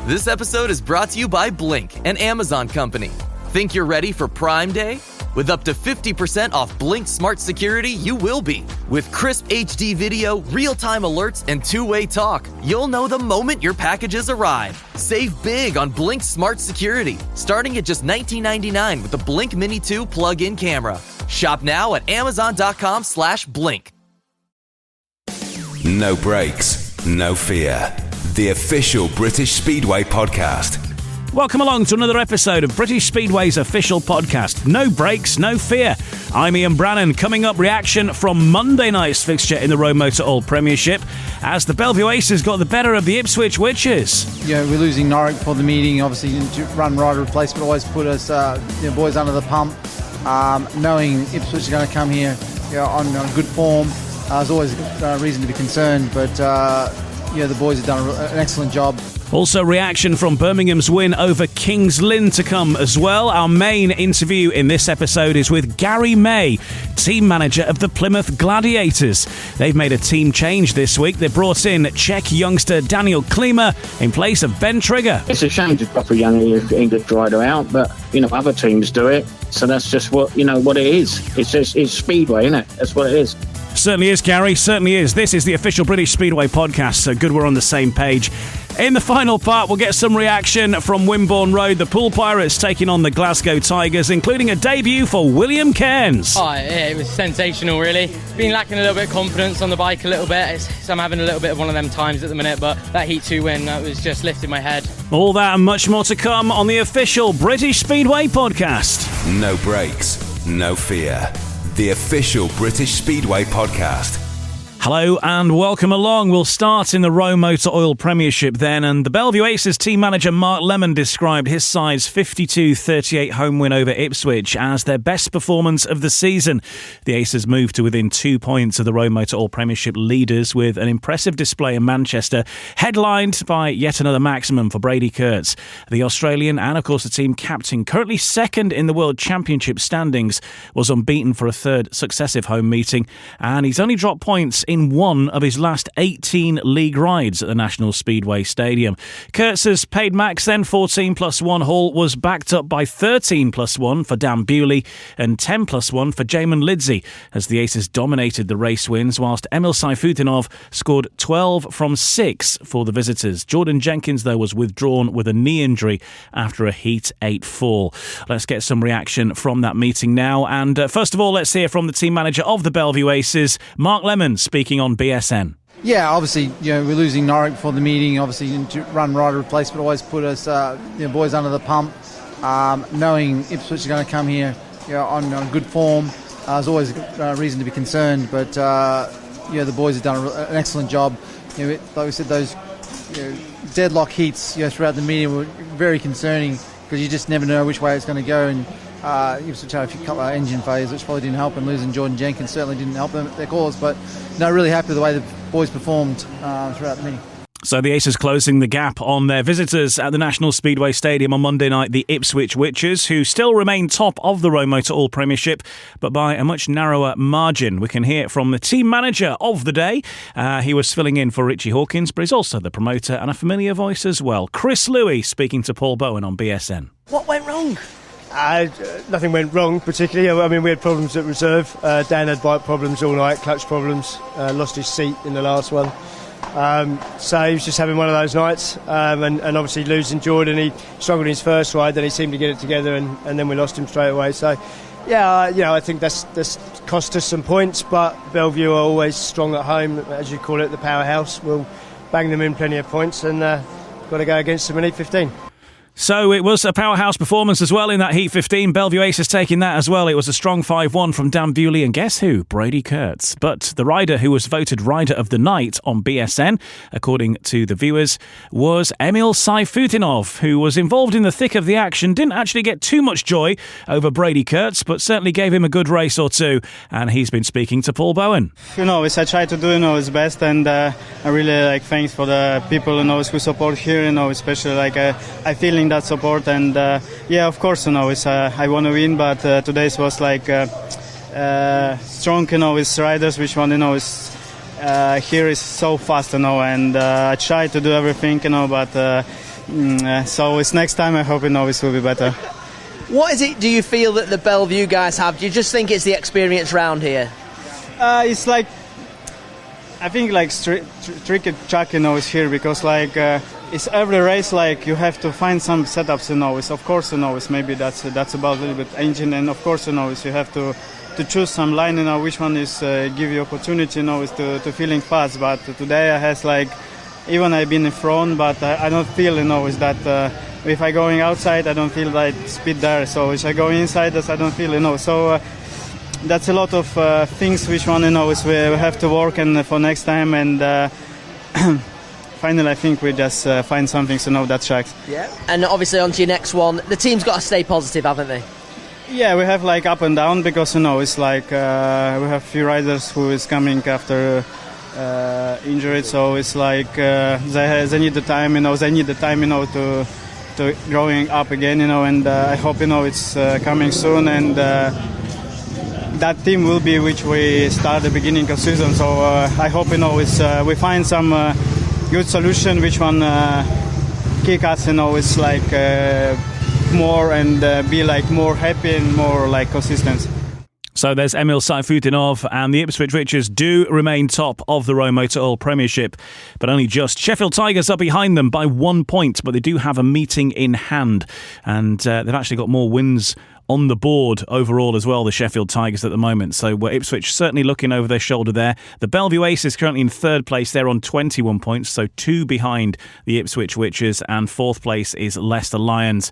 This episode is brought to you by Blink, an Amazon company. Think you're ready for Prime Day? With up to 50% off Blink Smart Security, you will be. With crisp HD video, real-time alerts, and two-way talk, you'll know the moment your packages arrive. Save big on Blink Smart Security, starting at just $19.99 with the Blink Mini 2 plug-in camera. Shop now at amazon.com/blink. No brakes, no fear. The official British Speedway podcast. Welcome along to another episode of British Speedway's official podcast. No brakes, no fear. I'm Ian Brannan. Coming up, reaction from Monday night's fixture in the ROWE Motor Oil Premiership as the Belle Vue Aces got the better of the Ipswich Witches. Yeah, we're losing Norwich for the meeting. Obviously, run rider replacement always put us, boys under the pump. Knowing Ipswich are going to come here on good form, there's always reason to be concerned. But the boys have done an excellent job. Also, reaction from Birmingham's win over Kings Lynn to come as well. Our main interview in this episode is with Garry May, team manager of the Plymouth Gladiators. They've made a team change this week. They brought in Czech youngster Daniel Klima in place of Ben Trigger. It's a shame to drop a young English rider out, but other teams do it. So that's just what it is. It's Speedway, isn't it? That's what it is. Certainly is, Garry. Certainly is. This is the official British Speedway podcast, so good we're on the same page. In the final part, we'll get some reaction from Wimborne Road, the Poole Pirates taking on the Glasgow Tigers, including a debut for Will Cairns. Oh, yeah, it was sensational, really. Been lacking a little bit of confidence on the bike a little bit. So I'm having a little bit of one of them times at the minute, but that Heat 2 win, that was just lifting my head. All that and much more to come on the official British Speedway podcast. No brakes, no fear. The official British Speedway podcast. Hello and welcome along. We'll start in the ROWE Motor Oil Premiership then, and the Belle Vue Aces team manager Mark Lemon described his side's 52-38 home win over Ipswich as their best performance of the season. The Aces moved to within 2 points of the ROWE Motor Oil Premiership leaders with an impressive display in Manchester, headlined by yet another maximum for Brady Kurtz. The Australian and of course the team captain, currently second in the World Championship standings, was unbeaten for a third successive home meeting, and he's only dropped points in one of his last 18 league rides at the National Speedway Stadium. Kurtz's paid max then 14+1 haul was backed up by 13+1 for Dan Bewley and 10+1 for Jamin Lidsey as the Aces dominated the race wins, whilst Emil Sayfutinov scored 12 from 6 for the visitors. Jordan Jenkins, though, was withdrawn with a knee injury after a Heat 8 fall. Let's get some reaction from that meeting now, and first of all, let's hear from the team manager of the Belle Vue Aces, Mark Lemon, speaking on BSN. Yeah, obviously, we're losing Norwich for the meeting. Obviously, run rider replacement always put us, boys under the pump. Knowing Ipswich are going to come here on good form, there's always reason to be concerned. But the boys have done an excellent job. Like we said, those deadlock heats throughout the meeting were very concerning because you just never know which way it's going to go. And Ipswich had a couple of engine failures, which probably didn't help, and losing Jordan Jenkins certainly didn't help them at their cause. But really happy with the way the boys performed throughout the meeting. So the Aces closing the gap on their visitors at the National Speedway Stadium on Monday night, the Ipswich Witches, who still remain top of the ROWE Motor Oil Premiership, but by a much narrower margin. We can hear from the team manager of the day. He was filling in for Richie Hawkins, but he's also the promoter and a familiar voice as well. Chris Louis speaking to Paul Bowen on BSN. What went wrong? Nothing went wrong particularly. I mean, we had problems at reserve. Dan had bike problems all night, clutch problems, lost his seat in the last one. So he was just having one of those nights, and obviously losing Jordan, he struggled in his first ride, then he seemed to get it together, and then we lost him straight away. So I think that's cost us some points, but Belle Vue are always strong at home, as you call it, the powerhouse. We'll bang them in plenty of points, and got to go against them in Heat 15. So it was a powerhouse performance as well in that Heat 15. Belle Vue Aces taking that as well. It was a strong 5-1 from Dan Bewley and guess who? Brady Kurtz. But the rider who was voted Rider of the Night on BSN, according to the viewers, was Emil Sayfutinov, who was involved in the thick of the action. Didn't actually get too much joy over Brady Kurtz, but certainly gave him a good race or two. And he's been speaking to Paul Bowen. I try to do his best, and I really thanks for the people who support here. Especially I feeling that support, and of course I want to win, but today's was strong with riders, which one here is so fast and I try to do everything but So it's next time. I hope it will be better. What is it? Do you feel that the Belle Vue guys have? Do you just think it's the experience round here? It's like, I think like tricky track, is here because like it's every race like you have to find some setups, Of course, maybe that's about a little bit engine, and of course, you have to choose some line, which one is give you opportunity, is to feeling fast. But today I has like, even I've been in front, but I don't feel, is that if I going outside, I don't feel that speed there. So if I go inside, I don't feel, So that's a lot of things which one, is we have to work and for next time. And finally, I think we just find something to know that tracks. Yeah. And obviously on to your next one. The team's got to stay positive, haven't they? Yeah, we have like up and down because it's like we have few riders who is coming after injury, so it's like they need the time, they need the time, to growing up again, and I hope it's coming soon, and that team will be which we start the beginning of season. So I hope it's we find some good solution which one kick us, it's like. More and be like more happy and more like consistent. So there's Emil Sayfutdinov, and the Ipswich Witches do remain top of the ROWE Motor Oil Premiership, but only just. Sheffield Tigers are behind them by 1 point, but they do have a meeting in hand, and they've actually got more wins on the board overall as well, the Sheffield Tigers at the moment. So Ipswich certainly looking over their shoulder there. The Belle Vue Aces currently in third place. They're on 21 points, so 2 behind the Ipswich Witches, and fourth place is Leicester Lions.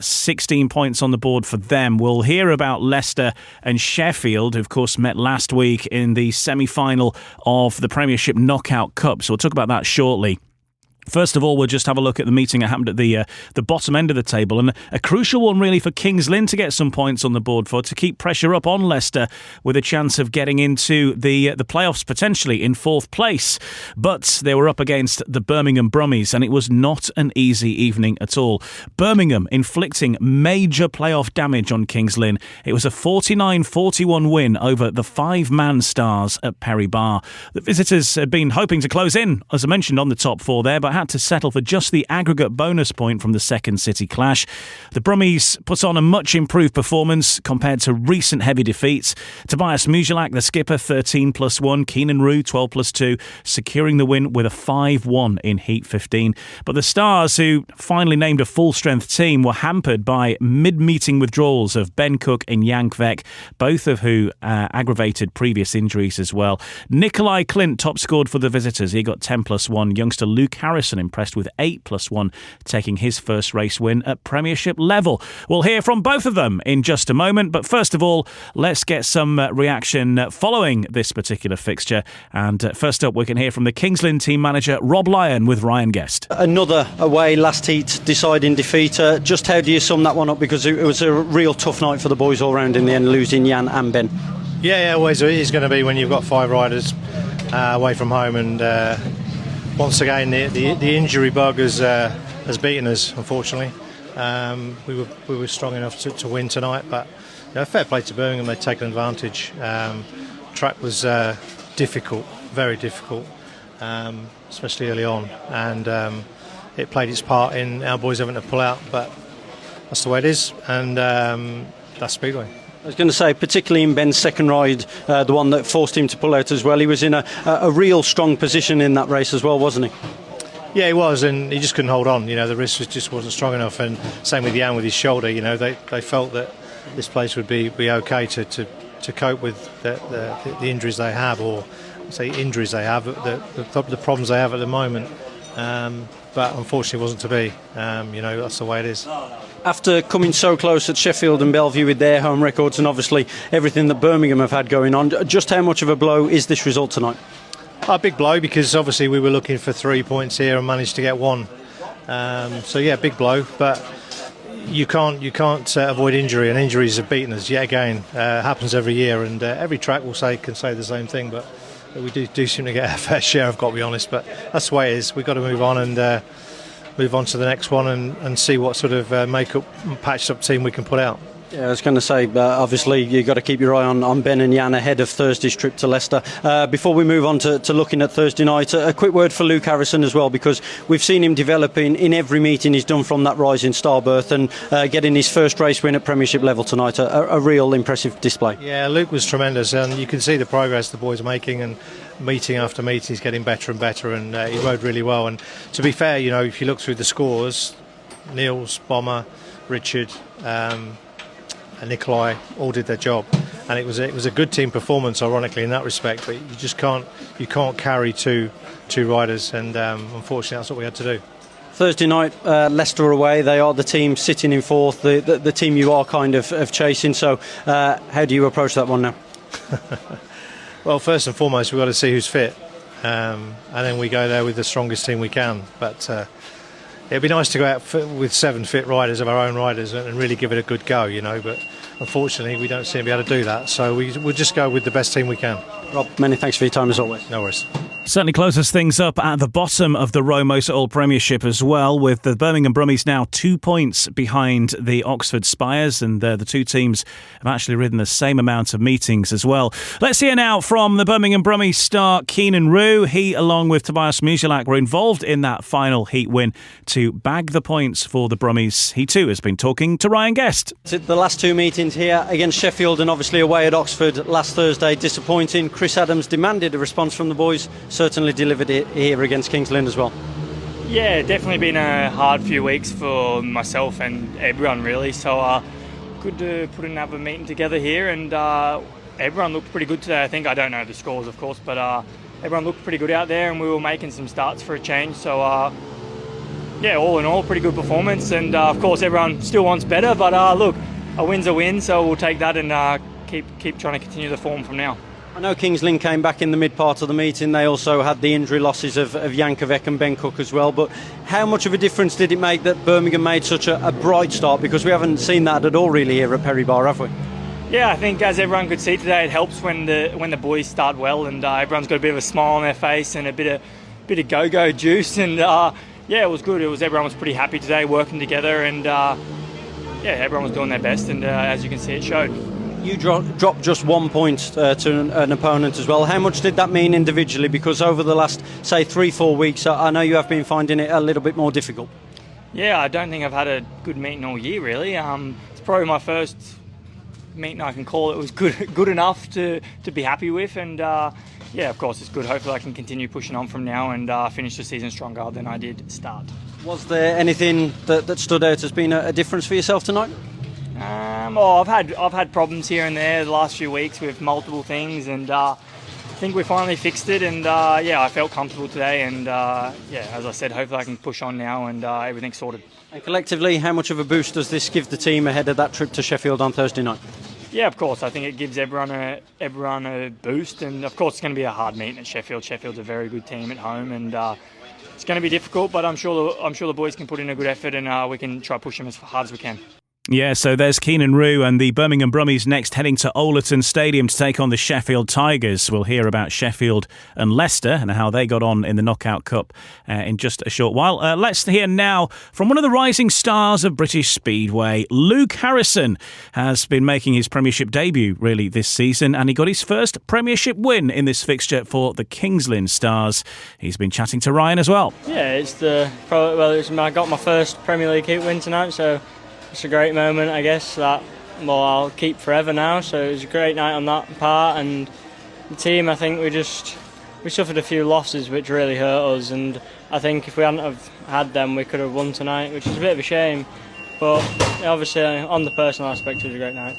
16 points on the board for them. We'll hear about Leicester and Sheffield, who of course met last week in the semi-final of the Premiership Knockout Cup. So we'll talk about that shortly. First of all, we'll just have a look at the meeting that happened at the bottom end of the table, and a crucial one really for Kings Lynn to get some points on the board for, to keep pressure up on Leicester with a chance of getting into the playoffs potentially in fourth place. But they were up against the Birmingham Brummies, and it was not an easy evening at all. Birmingham inflicting major playoff damage on Kings Lynn. It was a 49-41 win over the 5-man Stars at Perry Bar. The visitors had been hoping to close in, as I mentioned, on the top four there, but had to settle for just the aggregate bonus point from the second city clash. The Brummies put on a much improved performance compared to recent heavy defeats. Tobias Mujalak, the skipper, 13+1, Keenan Rue, 12+2, securing the win with a 5-1 in Heat 15. But the Stars, who finally named a full-strength team, were hampered by mid-meeting withdrawals of Ben Cook and Jan Kvek, both of who aggravated previous injuries as well. Nikolai Clint top-scored for the visitors. He got 10+1. Youngster Luke Harrison impressed with 8+1, taking his first race win at Premiership level. We'll hear from both of them in just a moment, but first of all, let's get some reaction following this particular fixture. And first up, we can hear from the Kings Lynn team manager Rob Lyon with Ryan Guest. Another away last heat deciding defeat. Just how do you sum that one up? Because it was a real tough night for the boys all round in the end, losing Jan and Ben. Yeah, always it is going to be when you've got 5 riders away from home, and once again, the injury bug has beaten us, unfortunately. We were strong enough to win tonight, but fair play to Birmingham, they'd taken advantage. Track was difficult, very difficult, especially early on, and it played its part in our boys having to pull out, but that's the way it is, and that's Speedway. I was going to say, particularly in Ben's second ride, the one that forced him to pull out as well, he was in a real strong position in that race as well, wasn't he? Yeah, he was, and he just couldn't hold on. The wrist just wasn't strong enough, and same with Jan with his shoulder. They felt that this place would be okay to cope with the injuries they have, or say injuries they have, the problems they have at the moment. But unfortunately, it wasn't to be. That's the way it is. After coming so close at Sheffield and Belle Vue with their home records, and obviously everything that Birmingham have had going on, just how much of a blow is this result tonight? A big blow, because obviously we were looking for 3 points here and managed to get 1. So yeah, big blow. But you can't avoid injury, and injuries have beaten us yet again. Happens every year, and every track can say the same thing. But we do seem to get a fair share, I've got to be honest. But that's the way it is. We've got to move on and move on to the next one and see what sort of make-up, patched-up team we can put out. Yeah, I was going to say, obviously you've got to keep your eye on Ben and Jan ahead of Thursday's trip to Leicester. Before we move on to looking at Thursday night, a quick word for Luke Harrison as well, because we've seen him developing in every meeting he's done from that rising star berth, and getting his first race win at Premiership level tonight, a real impressive display. Yeah, Luke was tremendous, and you can see the progress the boys are making, and meeting after meeting he's getting better and better, and he rode really well. And to be fair, you know, if you look through the scores, Niels, Bomber, Richard, and Nikolai all did their job, and it was a good team performance, ironically, in that respect. But you can't carry two riders, and unfortunately that's what we had to do. Thursday night, Leicester away. They are the team sitting in fourth, the team you are kind of chasing. So how do you approach that one now? Well, first and foremost, we've got to see who's fit, and then we go there with the strongest team we can. But it'd be nice to go out with 7 fit riders of our own riders and really give it a good go, you know. But unfortunately, we don't seem to be able to do that. So we'll just go with the best team we can. Rob, many thanks for your time as always. No worries. Certainly closes things up at the bottom of the ROWE Motor Oil Premiership as well, with the Birmingham Brummies now 2 points behind the Oxford Spires, and the two teams have actually ridden the same amount of meetings as well. Let's hear now from the Birmingham Brummies star Keenan Rowe. He, along with Tobias Musielak, were involved in that final heat win to bag the points for the Brummies. He too has been talking to Ryan Guest. The last two meetings here against Sheffield and obviously away at Oxford last Thursday, disappointing. Chris Adams demanded a response from the boys, certainly delivered it here against Kings Lynn as well. Yeah, definitely been a hard few weeks for myself and everyone really, so good to put another meeting together here, and everyone looked pretty good today. I think, I don't know the scores of course, but everyone looked pretty good out there, and we were making some starts for a change, so yeah, all in all pretty good performance, and of course everyone still wants better, but look, a win's a win, so we'll take that and keep trying to continue the form from now. I know Kings Lynn came back in the mid part of the meeting. They also had the injury losses of Jankovic and Ben Cook as well. But how much of a difference did it make that Birmingham made such a bright start? Because we haven't seen that at all really here at Perry Bar, have we? Yeah, I think as everyone could see today, it helps when the boys start well, and everyone's got a bit of a smile on their face and a bit of go-go juice. And yeah, it was good. Everyone was pretty happy today, working together, and yeah, everyone was doing their best. And as you can see, it showed. You dropped just 1 point to an opponent as well. How much did that mean individually? Because over the last, say, 3-4 weeks, I know you have been finding it a little bit more difficult. Yeah, I don't think I've had a good meeting all year, really. It's probably my first meeting I can call it was good enough to be happy with. And yeah, of course, it's good. Hopefully I can continue pushing on from now and finish the season stronger than I did start. Was there anything that stood out as being a difference for yourself tonight? I've had problems here and there the last few weeks with multiple things, and I think we finally fixed it, and yeah, I felt comfortable today, and yeah, as I said, hopefully I can push on now and everything's sorted. And collectively, how much of a boost does this give the team ahead of that trip to Sheffield on Thursday night? Yeah, of course, I think it gives everyone a boost, and of course it's going to be a hard meeting at Sheffield. Sheffield's a very good team at home, and it's going to be difficult, but I'm sure the boys can put in a good effort, and we can try to push them as hard as we can. Yeah, so there's Keenan Rowe, and the Birmingham Brummies next heading to Oleton Stadium to take on the Sheffield Tigers. We'll hear about Sheffield and Leicester and how they got on in the Knockout Cup in just a short while. Let's hear now from one of the rising stars of British Speedway. Luke Harrison has been making his Premiership debut really this season, and he got his first Premiership win in this fixture for the Kings Lynn Stars. He's been chatting to Ryan as well. Yeah, I got my first Premier League heat win tonight, so it's a great moment, I guess, that I'll keep forever now. So it was a great night on that part, and the team, I think we suffered a few losses which really hurt us, and I think if we hadn't have had them we could have won tonight, which is a bit of a shame, but obviously on the personal aspect it was a great night.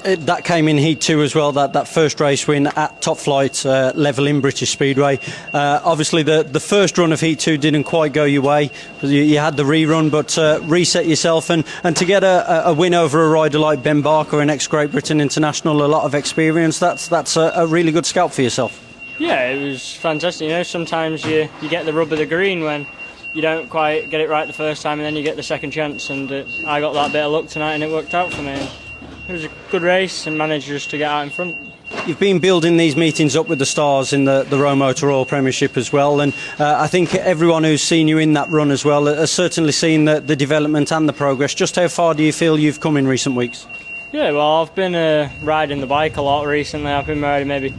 That came in Heat 2 as well, that first race win at top flight level in British Speedway. Obviously the first run of Heat 2 didn't quite go your way. You had the rerun, but reset yourself, and to get a win over a rider like Ben Barker, an ex-Great Britain international, a lot of experience, that's a really good scalp for yourself. Yeah, it was fantastic. You know, sometimes you get the rub of the green when you don't quite get it right the first time, and then you get the second chance, and I got that bit of luck tonight and it worked out for me. It was a good race and managed just to get out in front. You've been building these meetings up with the stars in the ROWE Motor Oil Premiership as well, and I think everyone who's seen you in that run as well has certainly seen the development and the progress. Just how far do you feel you've come in recent weeks? Yeah, well, I've been riding the bike a lot recently. I've been riding maybe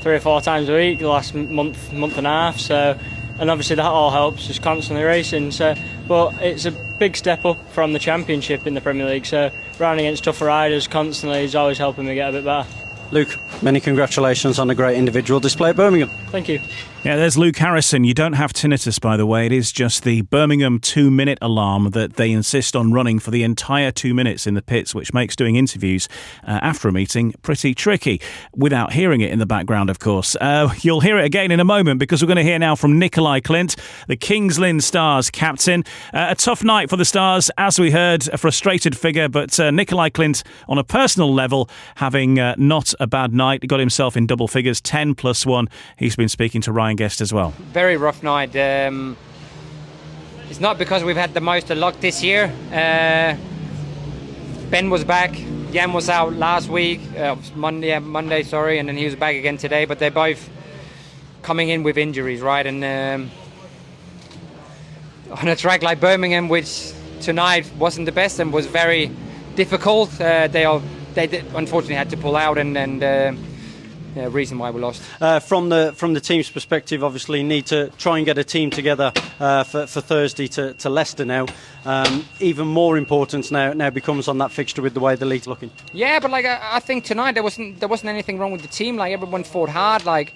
3 or 4 times a week the last month and a half. So, and obviously that all helps, just constantly racing. So, but it's a big step up from the Championship in the Premier League. So, riding against tougher riders constantly is always helping me get a bit better. Luke, many congratulations on a great individual display at Birmingham. Thank you. Yeah, there's Luke Harrison. You don't have tinnitus, by the way. It is just the Birmingham 2-minute alarm that they insist on running for the entire 2 minutes in the pits, which makes doing interviews after a meeting pretty tricky, without hearing it in the background, of course. You'll hear it again in a moment, because we're going to hear now from Nikolai Clint, the Kings Lynn Stars captain. A tough night for the Stars, as we heard, a frustrated figure, but Nikolai Clint, on a personal level, having not a bad night. He got himself in double figures, 10 plus 1. He's been speaking to Ryan Guest as well. Very rough night. It's not because we've had the most of luck this year. Ben was back. Jan was out last week, Monday, and then he was back again today. But they're both coming in with injuries, right? And on a track like Birmingham, which tonight wasn't the best and was very difficult, they unfortunately had to pull out, and reason why we lost. From the team's perspective, obviously you need to try and get a team together for Thursday to Leicester now. Even more importance now becomes on that fixture with the way the league's looking. Yeah, but I think tonight there wasn't anything wrong with the team. Like, everyone fought hard. Like,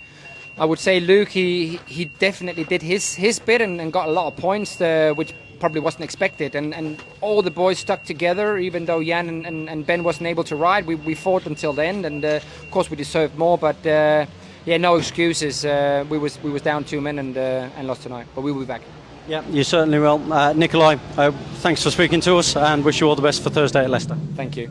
I would say Luke, he definitely did his bit and got a lot of points, which probably wasn't expected, and all the boys stuck together. Even though Jan and Ben wasn't able to ride, we fought until the end, and of course we deserved more, but no excuses. We was down 2 men and lost tonight, but we will be back. Yeah, you certainly will. Nikolai, thanks for speaking to us, and wish you all the best for Thursday at Leicester. Thank you.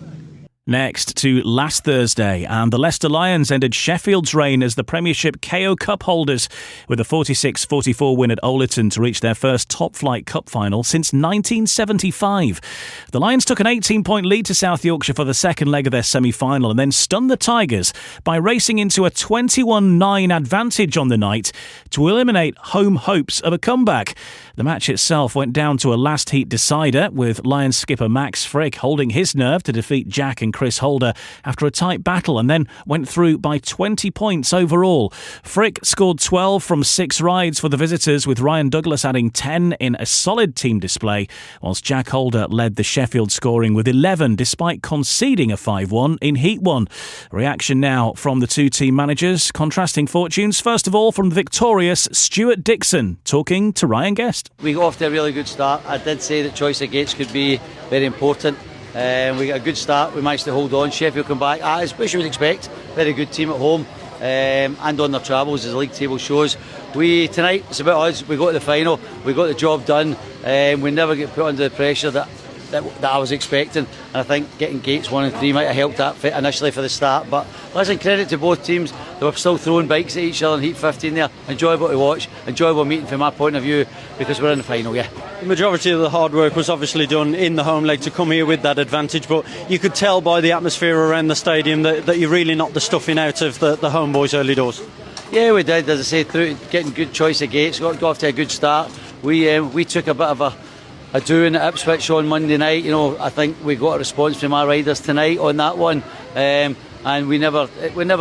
Next to last Thursday, and the Leicester Lions ended Sheffield's reign as the Premiership KO Cup holders with a 46-44 win at Oleton to reach their first top-flight cup final since 1975. The Lions took an 18-point lead to South Yorkshire for the second leg of their semi-final and then stunned the Tigers by racing into a 21-9 advantage on the night to eliminate home hopes of a comeback. The match itself went down to a last-heat decider, with Lions skipper Max Frick holding his nerve to defeat Jack and Chris Holder after a tight battle, and then went through by 20 points overall. Frick scored 12 from 6 rides for the visitors, with Ryan Douglas adding 10 in a solid team display, whilst Jack Holder led the Sheffield scoring with 11 despite conceding a 5-1 in Heat 1. Reaction now from the two team managers, contrasting fortunes. First of all, from the victorious Stuart Dixon, talking to Ryan Guest. We got off to a really good start. I did say that choice of gates could be very important. We got a good start. We managed to hold on. Sheffield come back, as you would expect. Very good team at home and on their travels, as the league table shows. Tonight, it's a bit odds. We got to the final. We got the job done. We never get put under the pressure that I was expecting, and I think getting gates 1 and 3 might have helped that fit initially for the start. But listen, credit to both teams. They were still throwing bikes at each other in Heat 15 there. Enjoyable to watch, enjoyable meeting from my point of view, because we're in the final. Yeah, the majority of the hard work was obviously done in the home leg to come here with that advantage, but you could tell by the atmosphere around the stadium that you really knocked the stuffing out of the home boys early doors. Yeah, we did. As I say, through getting good choice of gates, got off to a good start. We took a bit of a doing at Ipswich on Monday night. I think we got a response from our riders tonight on that one, and we never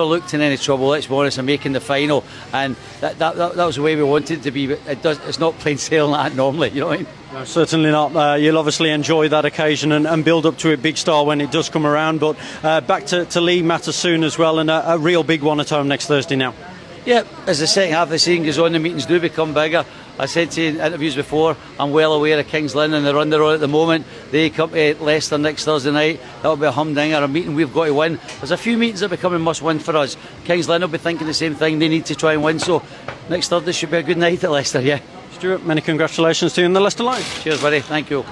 looked in any trouble, let's be honest, in making the final, and that was the way we wanted it to be. But it's not plain sailing like that normally, you know what I mean? No, certainly not. You'll obviously enjoy that occasion and build up to a big star when it does come around, but back to Lee matters soon as well, and a real big one at home next Thursday now. Yeah, as the second half of the season goes on, the meetings do become bigger. I said to you in interviews before, I'm well aware of Kings Lynn and the run they're on at the moment. They come to Leicester next Thursday night. That'll be a humdinger, a meeting we've got to win. There's a few meetings that are becoming must-win for us. Kings Lynn will be thinking the same thing. They need to try and win. So next Thursday should be a good night at Leicester, yeah. Stuart, many congratulations to you and the Leicester Lions. Cheers, buddy. Thank you.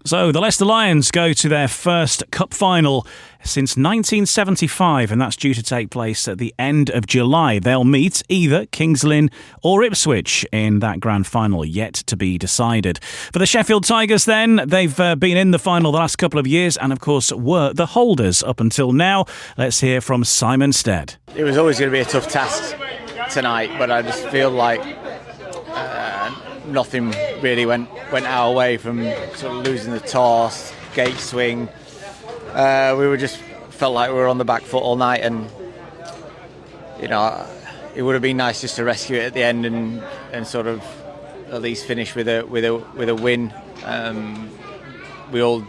So the Leicester Lions go to their first cup final since 1975, and that's due to take place at the end of July. They'll meet either Kings Lynn or Ipswich in that grand final, yet to be decided. For the Sheffield Tigers then, they've been in the final the last couple of years and of course were the holders up until now. Let's hear from Simon Stead. It was always going to be a tough task tonight, but I just feel like nothing really went our way, from sort of losing the toss, gate swing. We were just felt like we were on the back foot all night, and it would have been nice just to rescue it at the end and sort of at least finish with a win. We all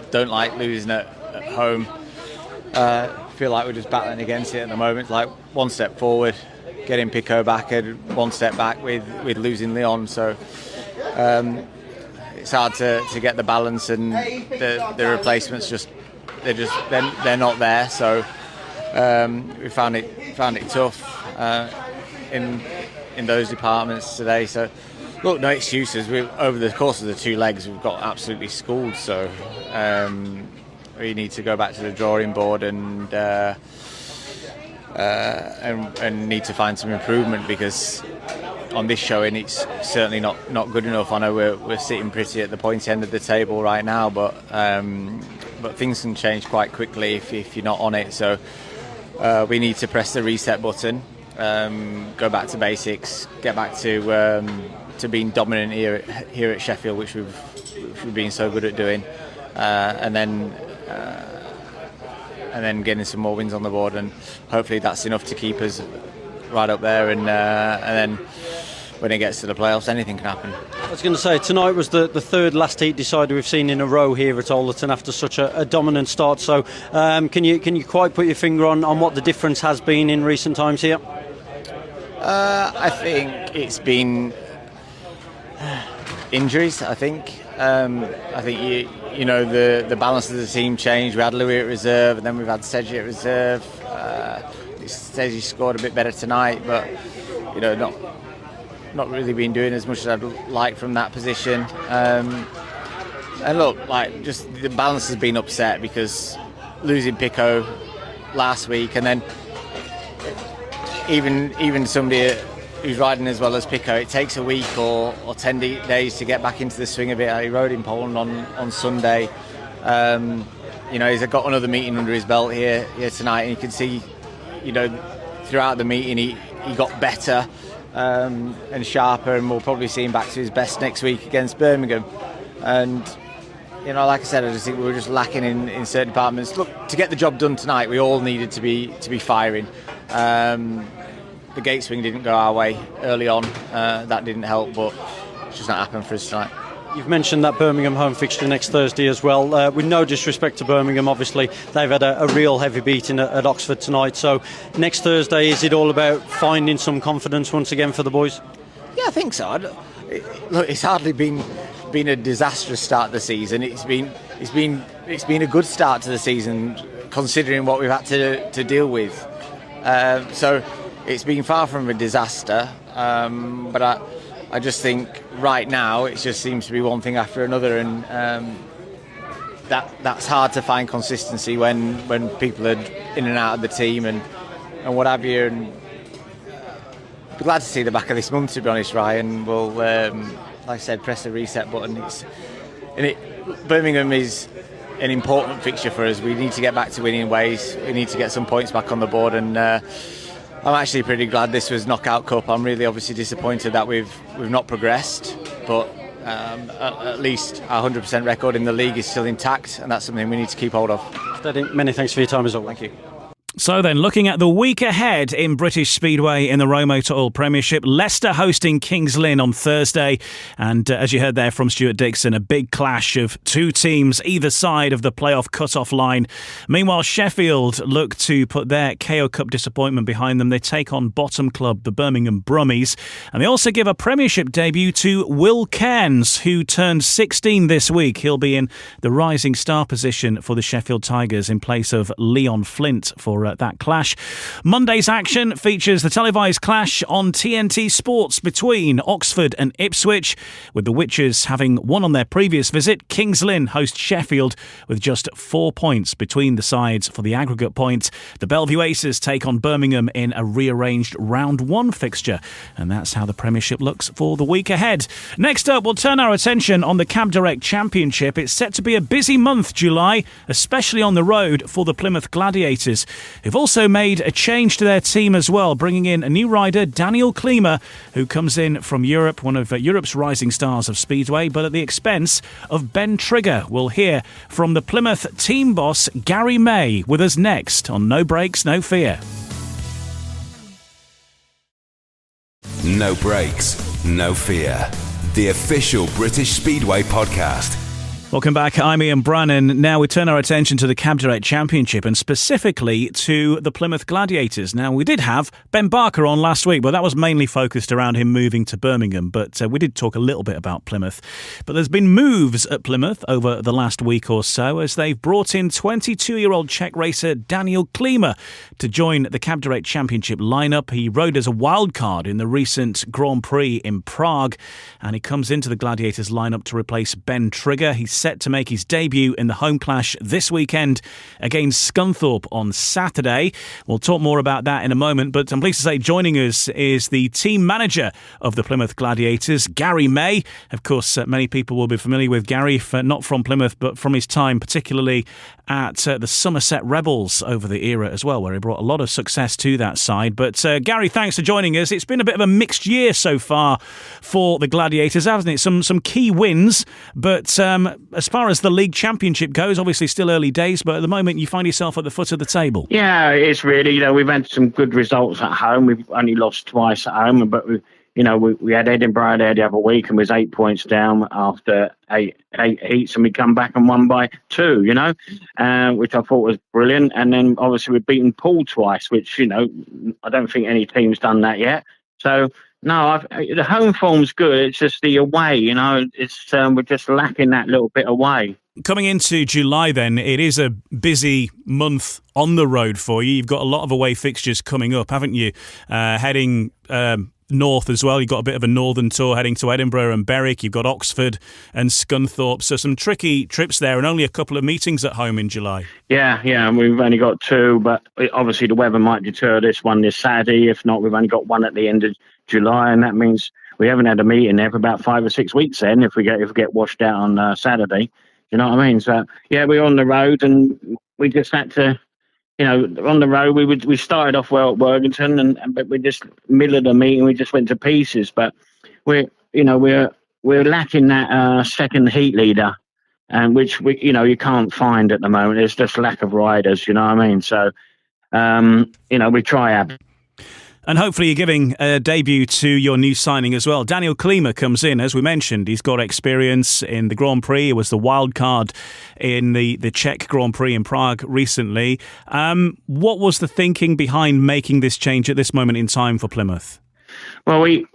don't like losing at home. Feel like we're just battling against it at the moment. Like one step forward, getting Pico back, and one step back with losing Leon. So it's hard to get the balance, and the replacements they're not there. So we found it tough in those departments today. So look, no excuses. Over the course of the 2 legs, we've got absolutely schooled. So we need to go back to the drawing board and need to find some improvement, because on this showing it's certainly not good enough. I know we're sitting pretty at the pointy end of the table right now, but things can change quite quickly if you're not on it. So we need to press the reset button, go back to basics, get back to being dominant here at Sheffield, which we've been so good at doing, and then getting some more wins on the board, and hopefully that's enough to keep us right up there, and then when it gets to the playoffs, anything can happen. I was going to say, tonight was the third last heat decider we've seen in a row here at Alderton after such a dominant start. So can you quite put your finger on what the difference has been in recent times here? I think it's been injuries. I think the balance of the team changed. We had Louis at reserve, and then we've had Seji at reserve. Seji scored a bit better tonight, but not really been doing as much as I'd like from that position. And look, just the balance has been upset because losing Pico last week, and then even somebody who's riding as well as Pico, it takes a week or 10 days to get back into the swing of it. He rode in Poland on Sunday. He's got another meeting under his belt here tonight, and you can see, throughout the meeting he got better and sharper, and we'll probably see him back to his best next week against Birmingham. And like I said, I just think we were just lacking in certain departments. Look, to get the job done tonight, we all needed to be firing. The gate swing didn't go our way early on. That didn't help, but it's just not happened for us tonight. You've mentioned that Birmingham home fixture next Thursday as well. With no disrespect to Birmingham, obviously, they've had a real heavy beating at Oxford tonight. So next Thursday, is it all about finding some confidence once again for the boys? Yeah, I think so. Look, it's hardly been a disastrous start to the season. It's been a good start to the season, considering what we've had to deal with. So it's been far from a disaster, but I just think right now it just seems to be one thing after another, and that's hard to find consistency when people are in and out of the team and what have you. And be glad to see the back of this month, to be honest, Ryan. We'll, like I said, press the reset button. Birmingham is an important fixture for us. We need to get back to winning ways. We need to get some points back on the board, and I'm actually pretty glad this was Knockout Cup. I'm really obviously disappointed that we've not progressed, but at least our 100% record in the league is still intact, and that's something we need to keep hold of. Steady, many thanks for your time as well. Thank you. So then, looking at the week ahead in British Speedway in the ROWE Motor Oil Premiership, Leicester hosting Kings Lynn on Thursday. And as you heard there from Stuart Dixon, a big clash of two teams either side of the playoff cut-off line. Meanwhile, Sheffield look to put their KO Cup disappointment behind them. They take on bottom club, the Birmingham Brummies. And they also give a Premiership debut to Will Cairns, who turned 16 this week. He'll be in the rising star position for the Sheffield Tigers in place of Leon Flint for that clash. Monday's action features the televised clash on TNT Sports between Oxford and Ipswich, with the Witches having won on their previous visit. Kings Lynn host Sheffield with just 4 points between the sides for the aggregate point. The Belle Vue Aces take on Birmingham in a rearranged round one fixture, and that's how the Premiership looks for the week ahead. Next up, we'll turn our attention on the Cab Direct Championship. It's set to be a busy month, July, especially on the road for the Plymouth Gladiators. who've also made a change to their team as well, bringing in a new rider, Daniel Klima, who comes in from Europe, one of Europe's rising stars of Speedway, but at the expense of Ben Trigger. We'll hear from the Plymouth team boss, Garry May, with us next on No Brakes, No Fear. No Brakes, No Fear. The official British Speedway podcast. Welcome back. I'm Ian Brannan. Now we turn our attention to the Cab Direct Championship and specifically to the Plymouth Gladiators. Now, we did have Ben Barker on last week, but that was mainly focused around him moving to Birmingham. But we did talk a little bit about Plymouth. But there's been moves at Plymouth over the last week or so as they've brought in 22-year-old Czech racer Daniel Klima to join the Cab Direct Championship lineup. He rode as a wildcard in the recent Grand Prix in Prague, and he comes into the Gladiators lineup to replace Ben Trigger. He's set to make his debut in the home clash this weekend against Scunthorpe on Saturday. We'll talk more about that in a moment, but I'm pleased to say joining us is the team manager of the Plymouth Gladiators, Garry May. Of course, many people will be familiar with Garry, not from Plymouth, but from his time particularly at the Somerset Rebels over the era as well, where he brought a lot of success to that side. But Garry, thanks for joining us. It's been a bit of a mixed year so far for the Gladiators, hasn't it? Some key wins, but as far as the league championship goes, obviously still early days, but at the moment you find yourself at the foot of the table. Yeah, it's really, we've had some good results at home. We've only lost twice at home, but we had Edinburgh there the other week and was 8 points down after eight heats, and we come back and won by 2, which I thought was brilliant. And then obviously we've beaten Poole twice, which, I don't think any team's done that yet. So, no, the home form's good. It's just the away, it's we're just lacking that little bit away. Coming into July then, it is a busy month on the road for you. You've got a lot of away fixtures coming up, haven't you? Heading north as well. You've got a bit of a northern tour heading to Edinburgh and Berwick. You've got Oxford and Scunthorpe. So some tricky trips there and only a couple of meetings at home in July. Yeah, we've only got 2, but obviously the weather might deter this one this Saturday. If not, we've only got 1 at the end of July, and that means we haven't had a meeting there for about 5 or 6 weeks then if we get washed out on Saturday. You know what I mean? So, yeah, we're on the road and we just had to, on the road, we started off well at Worthington, but we just, middle of the meeting, we just went to pieces. But we're lacking that second heat leader, and which you can't find at the moment. There's just lack of riders, you know what I mean? So, we try our best. And hopefully you're giving a debut to your new signing as well. Daniel Klima comes in, as we mentioned. He's got experience in the Grand Prix. He was the wild card in the Czech Grand Prix in Prague recently. What was the thinking behind making this change at this moment in time for Plymouth? Well, we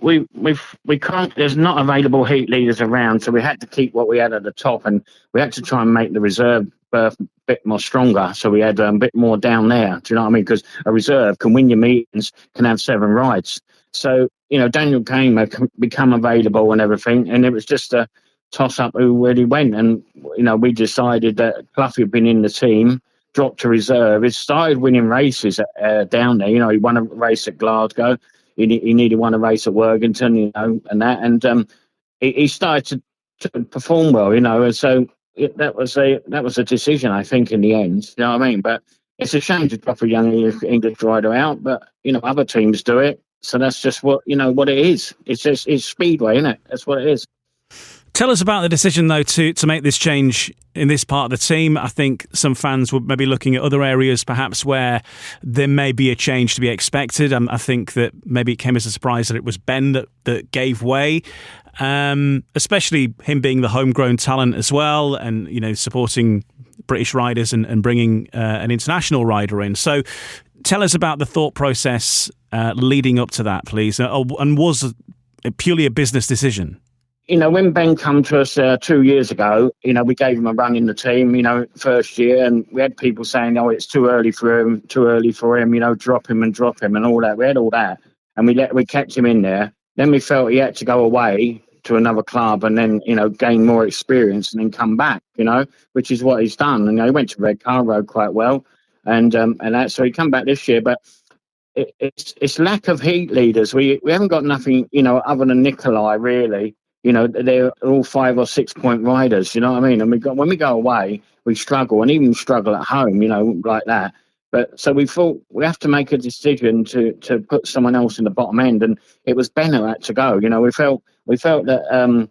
can't. There's not available heat leaders around, so we had to keep what we had at the top, and we had to try and make the reserve berth a bit more stronger. So we had a bit more down there. Do you know what I mean? Because a reserve can win your meetings, can have 7 rides. So Daniel Klima can become available and everything, and it was just a toss up who really went. And we decided that Clough had been in the team, dropped to reserve. He started winning races down there. He won a race at Glasgow. He needed won a race at Worthington, and that. And he started to perform well, and so that was a decision, I think, in the end. You know what I mean? But it's a shame to drop a young English rider out, but other teams do it, so that's just what what it is. It's Speedway, isn't it? That's what it is. Tell us about the decision, though, to make this change in this part of the team. I think some fans would maybe looking at other areas, perhaps, where there may be a change to be expected. I think that maybe it came as a surprise that it was Ben that gave way, especially him being the homegrown talent as well, and supporting British riders and bringing an international rider in. So tell us about the thought process leading up to that, please. And was it purely a business decision? When Ben came to us 2 years ago, we gave him a run in the team, first year, and we had people saying, it's too early for him, drop him and all that. We had all that, and we kept him in there. Then we felt he had to go away to another club and then, gain more experience and then come back, which is what he's done. And he went to Redcar, rode quite well, and that. So he come back this year, but it's lack of heat leaders. We haven't got nothing, other than Nikolai, really. They're all 5 or 6 point riders, you know what I mean? And when we go away, we struggle, and even struggle at home, like that. But so we thought we have to make a decision to put someone else in the bottom end, and it was Ben who had to go. You know, we felt that